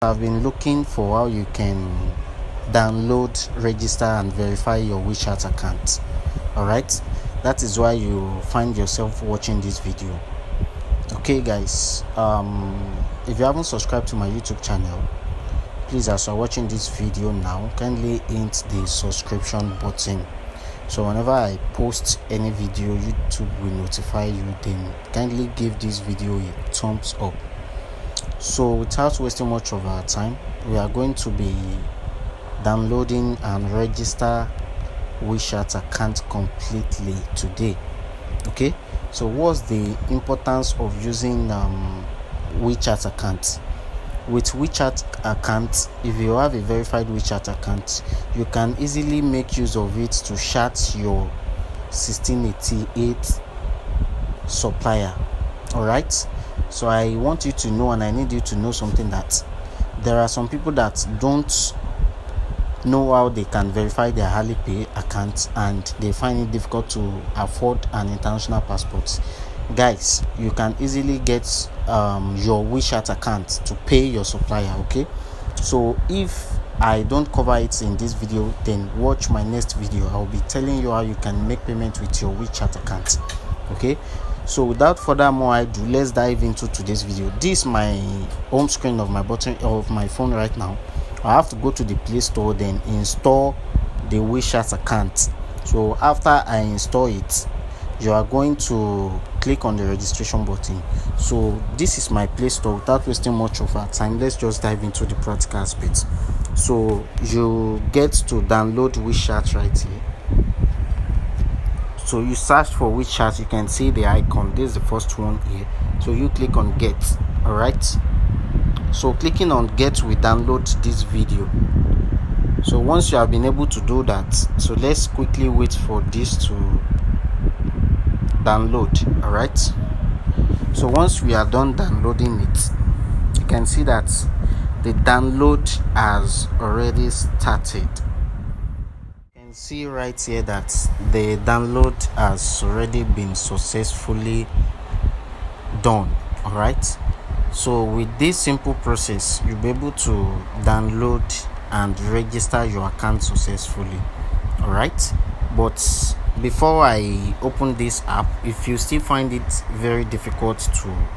I've been looking for how you can download, register and verify your WeChat account. Alright, that is why you find yourself watching this video. Okay guys, if you haven't subscribed to my YouTube channel, please, as you're watching this video now, kindly hit the subscription button, so whenever I post any video, YouTube will notify you. Then kindly give this video a thumbs up. So without wasting much of our time, we are going to be downloading and register WeChat account completely today. Okay, so what's the importance of using WeChat account? With WeChat account, if you have a verified WeChat account, you can easily make use of it to chat your 1688 supplier. All right, so I want you to know, and I need you to know something, that there are some people that don't know how they can verify their Alipay account, and they find it difficult to afford an international passport. Guys, you can easily get your WeChat account to pay your supplier. Okay, so if I don't cover it in this video, then watch my next video. I'll be telling you how you can make payment with your WeChat account. Okay, so without further more ado, let's dive into today's video. This is my home screen of my phone right now. I have to go to the Play Store, then install the WeChat account. So after I install it, you are going to click on the registration button. So this is my Play Store. Without wasting much of our time, let's just dive into the practical aspects. So you get to download WeChat right here. So you search for WeChat, you can see the icon. This is the first one here. So you click on get. All right, so clicking on get will download this video. So once you have been able to do that, so let's quickly wait for this to download. All right, so once we are done downloading it, you can see that the download has already started. You can see right here that the download has already been successfully done. All right, so with this simple process, you'll be able to download and register your account successfully. All right, but before I open this app, if you still find it very difficult to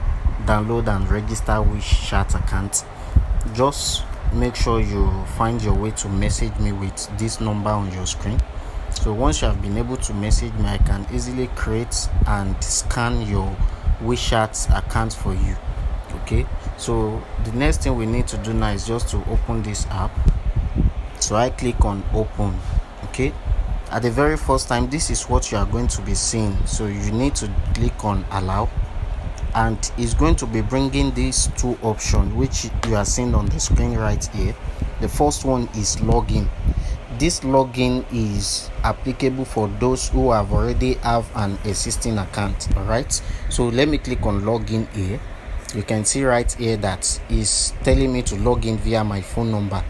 download and register WeChat account, just make sure you find your way to message me with this number on your screen. So once you have been able to message me, I can easily create and scan your WeChat account for you. Okay, so the next thing we need to do now is just to open this app. So I click on open. Okay, at the very first time, this is what you are going to be seeing. So you need to click on allow, and it's going to be bringing these two options which you are seeing on the screen right here. The first one is login. This login is applicable for those who have already have an existing account. All right, so let me click on login here. You can see right here that is telling me to log in via my phone number.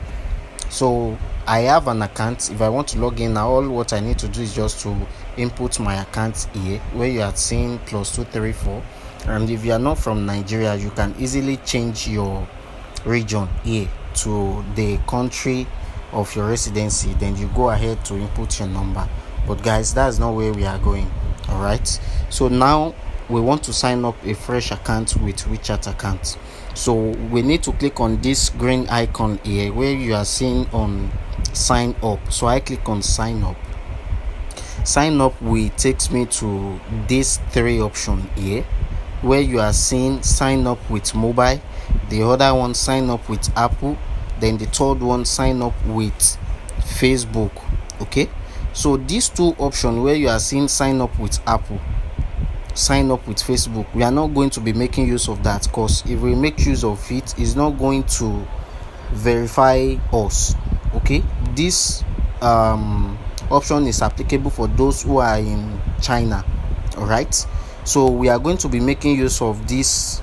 So I have an account. If I want to log in now, all what I need to do is just to input my account here, where you are seeing +234. And if you are not from Nigeria, you can easily change your region here to the country of your residency. Then you go ahead to input your number. But guys, that's not where we are going. All right, so now we want to sign up a fresh account with WeChat account. So we need to click on this green icon here where you are seeing on sign up. So I click on sign up. Sign up will takes me to these three options here, where you are seeing sign up with mobile, the other one sign up with Apple, then the third one sign up with Facebook. Okay, so these two options where you are seeing sign up with Apple, sign up with Facebook, we are not going to be making use of that, because if we make use of it, it's not going to verify us. Okay, this option is applicable for those who are in China. All right, so we are going to be making use of this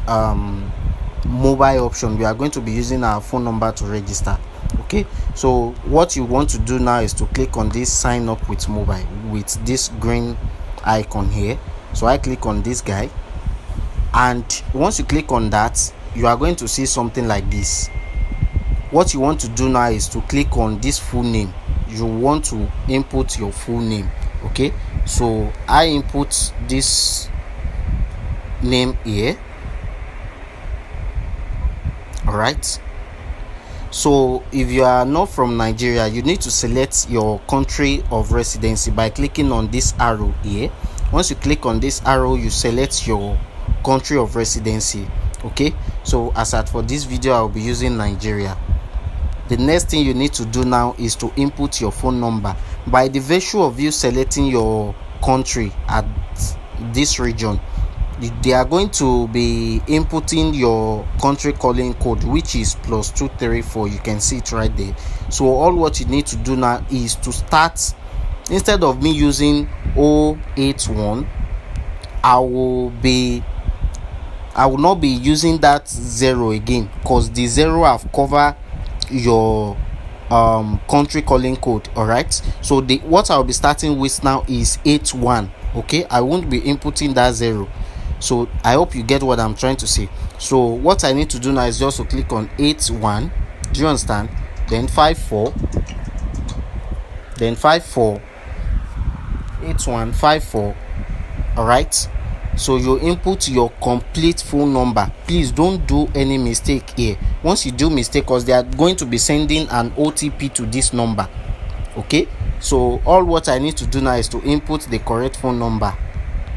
mobile option. We are going to be using our phone number to register. Okay, so what you want to do now is to click on this sign up with mobile with this green icon here. So I click on this guy, and once you click on that, you are going to see something like this. what you want to do now is to click on this full name. You want to input your full name. Okay, so I input this name here. All right, so if you are not from Nigeria, you need to select your country of residency by clicking on this arrow here. Once you click on this arrow, you select your country of residency. Okay, so as at for this video, I'll be using Nigeria. The next thing you need to do now is to input your phone number. By the virtue of you selecting your country at this region, they are going to be inputting your country calling code, which is +234. You can see it right there. So all what you need to do now is to start, instead of me using 081, I will not be using that 0 again, because the 0 have covered your country calling code. All right, so what I'll be starting with now is 81. Okay, I won't be inputting that 0. So I hope you get what I'm trying to say. So what I need to do now is just to click on 81. Do you understand? Then 54, then 54, 81 54. All right, so you input your complete phone number. Please don't do any mistake here. Once you do mistake, because they are going to be sending an OTP to this number. Okay, so all what I need to do now is to input the correct phone number.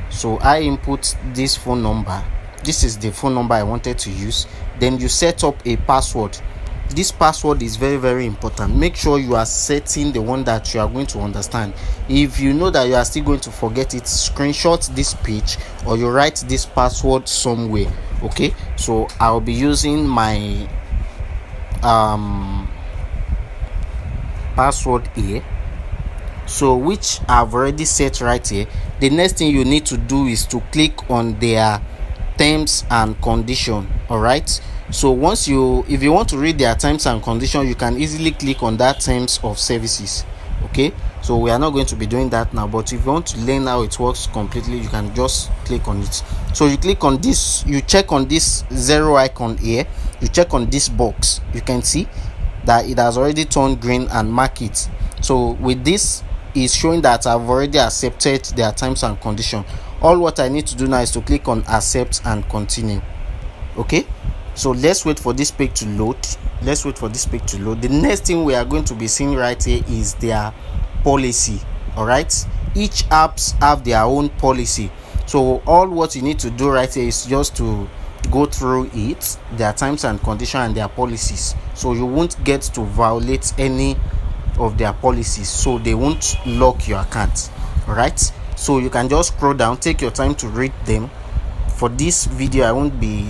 So I input this phone number. This is the phone number I wanted to use. Then you set up a password. This password is very, very important. Make sure you are setting the one that you are going to understand. If you know that you are still going to forget it, screenshot this page or you write this password somewhere. Okay, so I'll be using my password here, so which I've already set right here. The next thing you need to do is to click on their terms and condition. All right, so if you want to read their terms and condition, you can easily click on that terms of services. Okay, so we are not going to be doing that now, but if you want to learn how it works completely, you can just click on it. So you click on this, you check on this 0 icon here, you check on this box. You can see that it has already turned green and mark it. So with this, is showing that I've already accepted their terms and condition. All what I need to do now is to click on accept and continue. Okay, so let's wait for this page to load. The next thing we are going to be seeing right here is their policy. All right, each apps have their own policy. So all what you need to do right here is just to go through it, their terms and condition and their policies, so you won't get to violate any of their policies, so they won't lock your account. All right, so you can just scroll down, take your time to read them. For this video, I won't be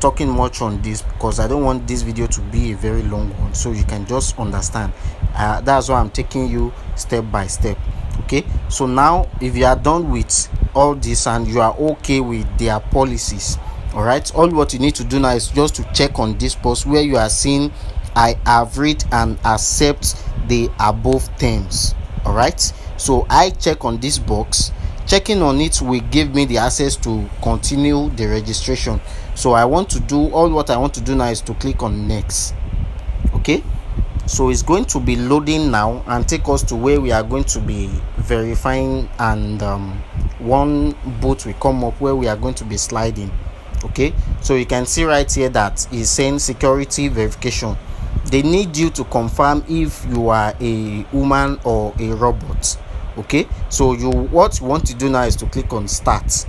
talking much on this because I don't want this video to be a very long one, so you can just understand. That's why I'm taking you step by step. Okay, so now if you are done with all this and you are okay with their policies, all right, all what you need to do now is just to check on this post where you are seeing I have read and accept the above terms. All right, so I check on this box. Checking on it will give me the access to continue the registration. So I want to do, all what I want to do now is to click on next. Okay, so it's going to be loading now and take us to where we are going to be verifying, and one boot will come up where we are going to be sliding. Okay, so you can see right here that is saying security verification. They need you to confirm if you are a woman or a robot. Okay, so what you want to do now is to click on start.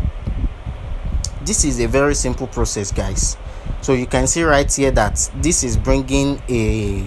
This is a very simple process, guys. So you can see right here that this is bringing a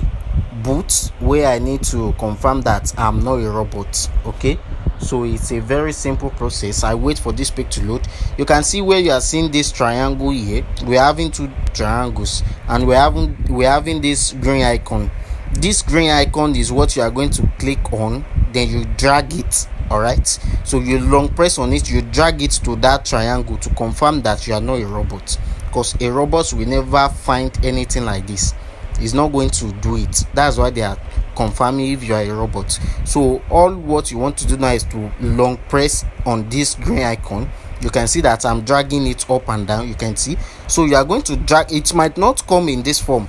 boot where I need to confirm that I'm not a robot. Okay, so it's a very simple process. I wait for this page to load. You can see where you are seeing this triangle here. We're having two triangles and we're having this green icon. This green icon is what you are going to click on, then you drag it. All right, so you long press on it, you drag it to that triangle to confirm that you are not a robot, because a robot will never find anything like this. It's not going to do it. That's why they are confirming if you are a robot. So all what you want to do now is to long press on this green icon. You can see that I'm dragging it up and down. You can see, so you are going to drag it. Might not come in this form.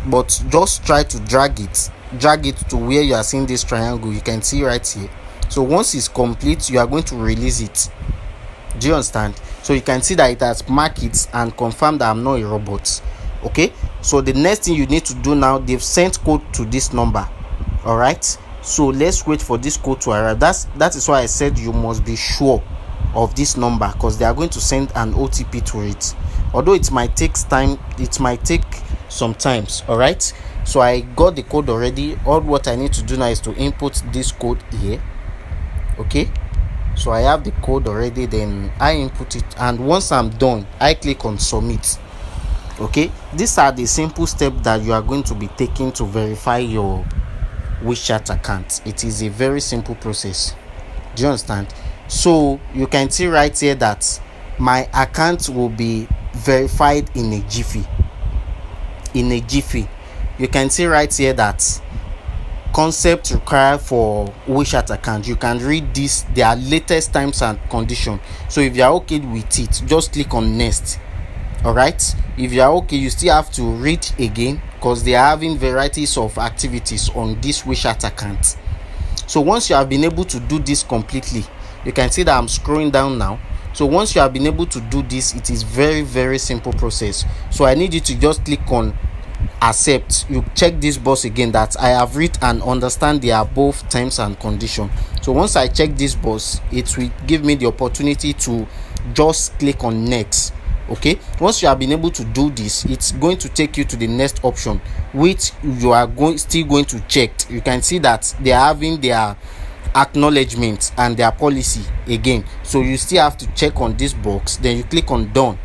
but just try to drag it to where you are seeing this triangle. You can see right here. So once it's complete, you are going to release it. Do you understand? So you can see that it has marked it and confirmed that I'm not a robot. Okay, so the next thing you need to do now, they've sent code to this number. All right, so let's wait for this code to arrive. That is why I said you must be sure of this number, because they are going to send an OTP to it. Although it might take time, it might take some times. All right, so I got the code already. All what I need to do now is to input this code here. Okay, so I have the code already, then I input it, and once I'm done, I click on submit. Okay, these are the simple steps that you are going to be taking to verify your WeChat account. It is a very simple process. Do you understand? So you can see right here that my account will be verified in a jiffy. You can see right here that concept required for WeChat account. You can read this, their latest terms and condition. So if you are okay with it, just click on next. All right, if you are okay, you still have to read again, because they are having varieties of activities on this WeChat account. So once you have been able to do this completely, you can see that I'm scrolling down now. So once you have been able to do this, it is very simple process. So I need you to just click on accept. You check this box again that I have read and understand the above terms and condition. So once I check this box, it will give me the opportunity to just click on next. Okay, once you have been able to do this, it's going to take you to the next option, which you are still going to check. You can see that they are having their acknowledgement and their policy again, so you still have to check on this box, then you click on done.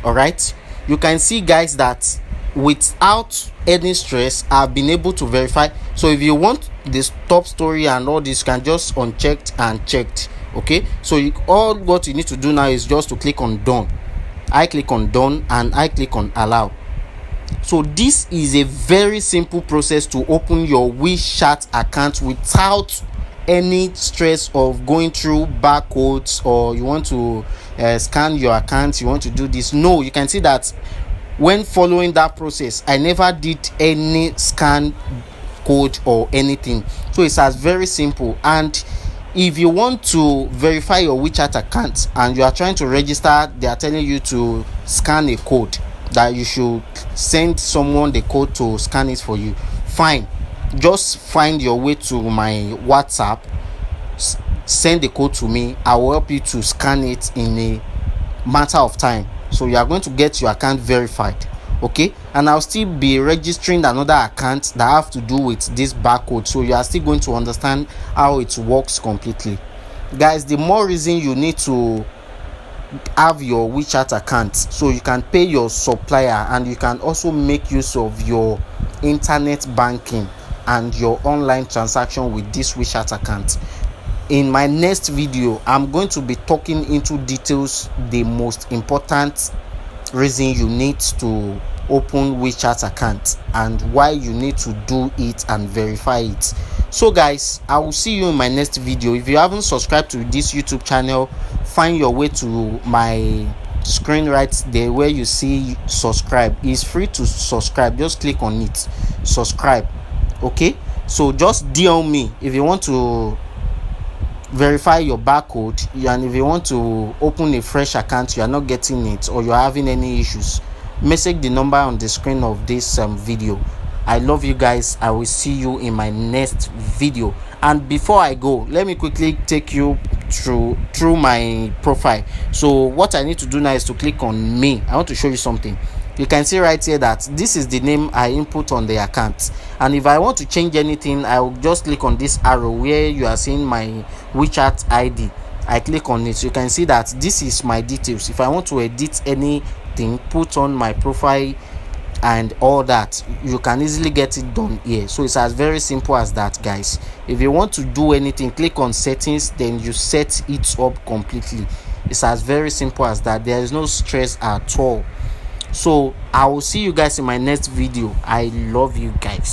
All right, you can see, guys, that without any stress, I've been able to verify. So if you want this top story and all this, you can just unchecked and checked. Okay, so all what you need to do now is just to click on done. I click on done and I click on allow. So this is a very simple process to open your WeChat account without any stress of going through barcodes, or you want to scan your account, you want to do this. No, you can see that when following that process, I never did any scan code or anything. So it's as very simple. And if you want to verify your WeChat account and you are trying to register, they are telling you to scan a code, that you should send someone the code to scan it for you. Fine, just find your way to my WhatsApp, send the code to me. I will help you to scan it in a matter of time. So you are going to get your account verified. Okay, and I'll still be registering another account that have to do with this barcode, so you are still going to understand how it works completely. Guys, the more reason you need to have your WeChat account, so you can pay your supplier and you can also make use of your internet banking and your online transaction with this WeChat account. In my next video, I'm going to be talking into details the most important reason you need to open WeChat account and why you need to do it and verify it. So guys, I will see you in my next video. If you haven't subscribed to this YouTube channel, find your way to my screen right there where you see subscribe. It's free to subscribe, just click on it, subscribe. Okay, so just DM me if you want to verify your barcode, and if you want to open a fresh account, you are not getting it, or you're having any issues, message the number on the screen of this video. I love you guys. I will see you in my next video. And before I go, let me quickly take you through my profile. So what I need to do now is to click on me. I want to show you something. You can see right here that this is the name I input on the account, and if I want to change anything, I will just click on this arrow where you are seeing my WeChat ID. I click on it, so you can see that this is my details. If I want to edit anything, put on my profile and all that, you can easily get it done here. So it's as very simple as that, guys. If you want to do anything, click on settings, then you set it up completely. It's as very simple as that. There is no stress at all. So I will see you guys in my next video. I love you guys.